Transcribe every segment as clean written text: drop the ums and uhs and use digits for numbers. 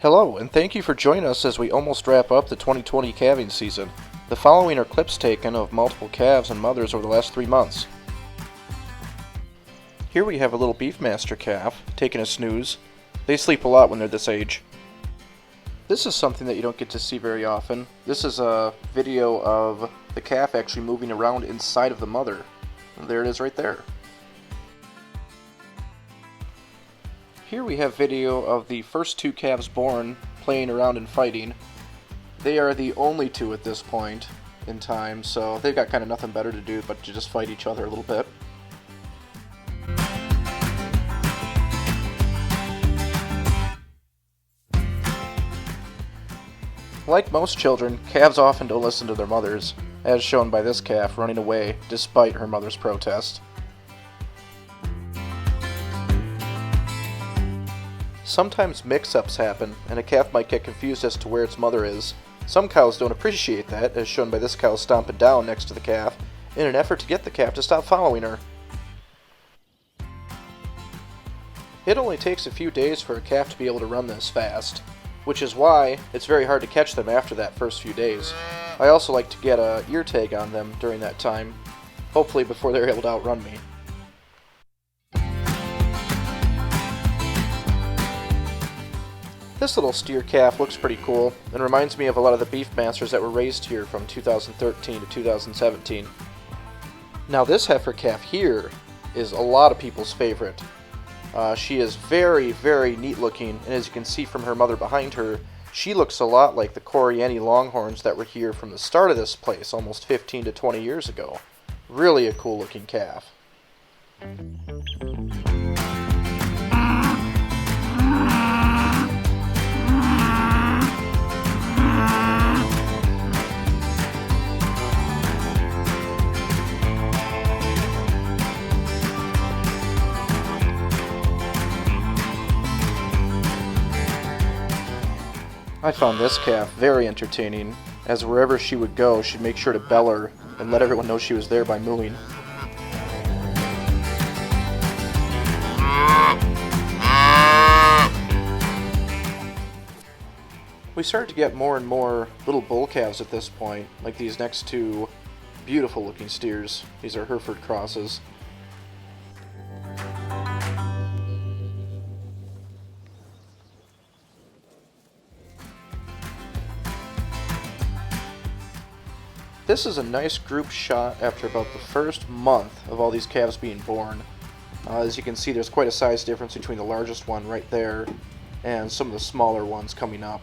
Hello, and thank you for joining us as we almost wrap up the 2020 calving season. The following are clips taken of multiple calves and mothers over the last 3 months. Here we have a little Beefmaster calf taking a snooze. They sleep a lot when they're this age. This is something that you don't get to see very often. This is a video of the calf actually moving around inside of the mother. And there it is right there. Here we have video of the first 2 calves born playing around and fighting. They are the only 2 at this point in time, so they've got kind of nothing better to do but to just fight each other a little bit. Like most children, calves often don't listen to their mothers, as shown by this calf running away despite her mother's protest. Sometimes mix-ups happen, and a calf might get confused as to where its mother is. Some cows don't appreciate that, as shown by this cow stomping down next to the calf in an effort to get the calf to stop following her. It only takes a few days for a calf to be able to run this fast, which is why it's very hard to catch them after that first few days. I also like to get a ear tag on them during that time, hopefully before they're able to outrun me. This little steer calf looks pretty cool and reminds me of a lot of the Beefmasters that were raised here from 2013 to 2017. Now this heifer calf here is a lot of people's favorite. She is very, very neat looking, and as you can see from her mother behind her, she looks a lot like the Coriani Longhorns that were here from the start of this place almost 15 to 20 years ago. Really a cool looking calf. I found this calf very entertaining, as wherever she would go, she'd make sure to bell her and let everyone know she was there by mooing. We started to get more and more little bull calves at this point, like these next 2 beautiful looking steers. These are Hereford crosses. This is a nice group shot after about the first month of all these calves being born. As you can see, there's quite a size difference between the largest one right there and some of the smaller ones coming up.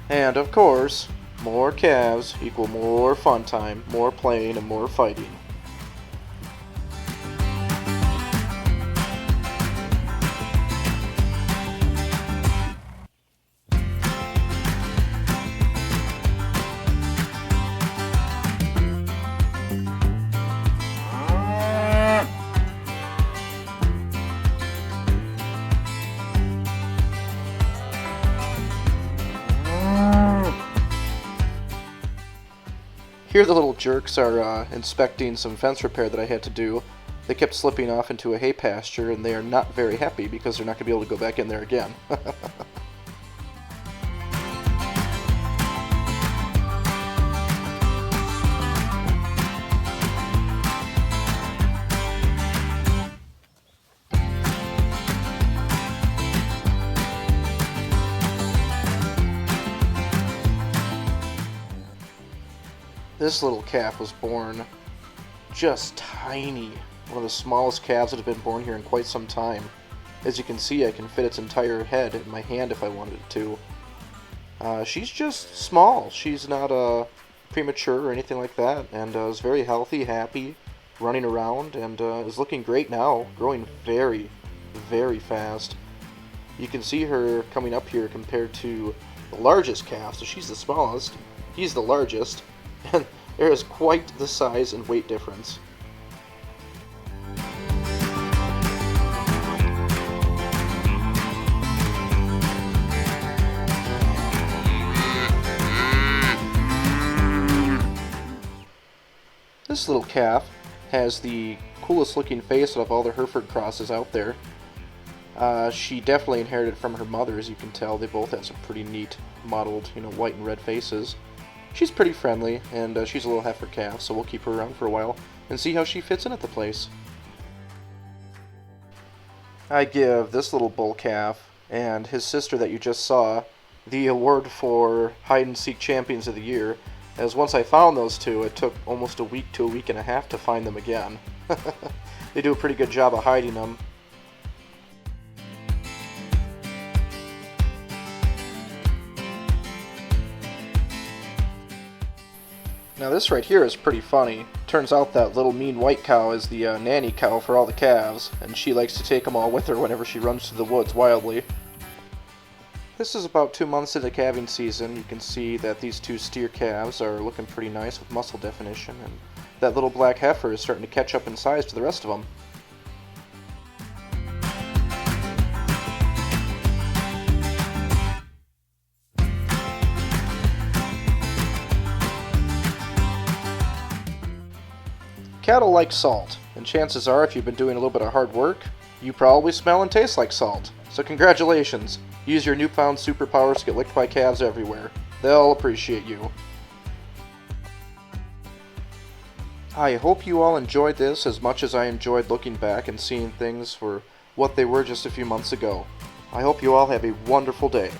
And of course, more calves equal more fun time, more playing, and more fighting. Here the little jerks are inspecting some fence repair that I had to do. They kept slipping off into a hay pasture, and they are not very happy because they're not going to be able to go back in there again. This little calf was born just tiny. One of the smallest calves that have been born here in quite some time. As you can see, I can fit its entire head in my hand if I wanted to. She's just small. She's not premature or anything like that, and is very healthy, happy, running around, and is looking great now, growing very, very fast. You can see her coming up here compared to the largest calf, so she's the smallest, he's the largest, and there is quite the size and weight difference. This little calf has the coolest looking face out of all the Hereford crosses out there. She definitely inherited from her mother, as you can tell. They both have some pretty neat mottled, white and red faces. She's pretty friendly, and she's a little heifer calf, so we'll keep her around for a while and see how she fits in at the place. I give this little bull calf and his sister that you just saw the award for Hide-and-Seek Champions of the Year, as once I found those two, it took almost a week to a week and a half to find them again. They do a pretty good job of hiding them. Now this right here is pretty funny. Turns out that little mean white cow is the nanny cow for all the calves, and she likes to take them all with her whenever she runs through the woods wildly. This is about 2 months into calving season. You can see that these two steer calves are looking pretty nice with muscle definition, and that little black heifer is starting to catch up in size to the rest of them. Cattle like salt, and chances are if you've been doing a little bit of hard work, you probably smell and taste like salt. So congratulations! Use your newfound superpowers to get licked by calves everywhere. They'll appreciate you. I hope you all enjoyed this as much as I enjoyed looking back and seeing things for what they were just a few months ago. I hope you all have a wonderful day.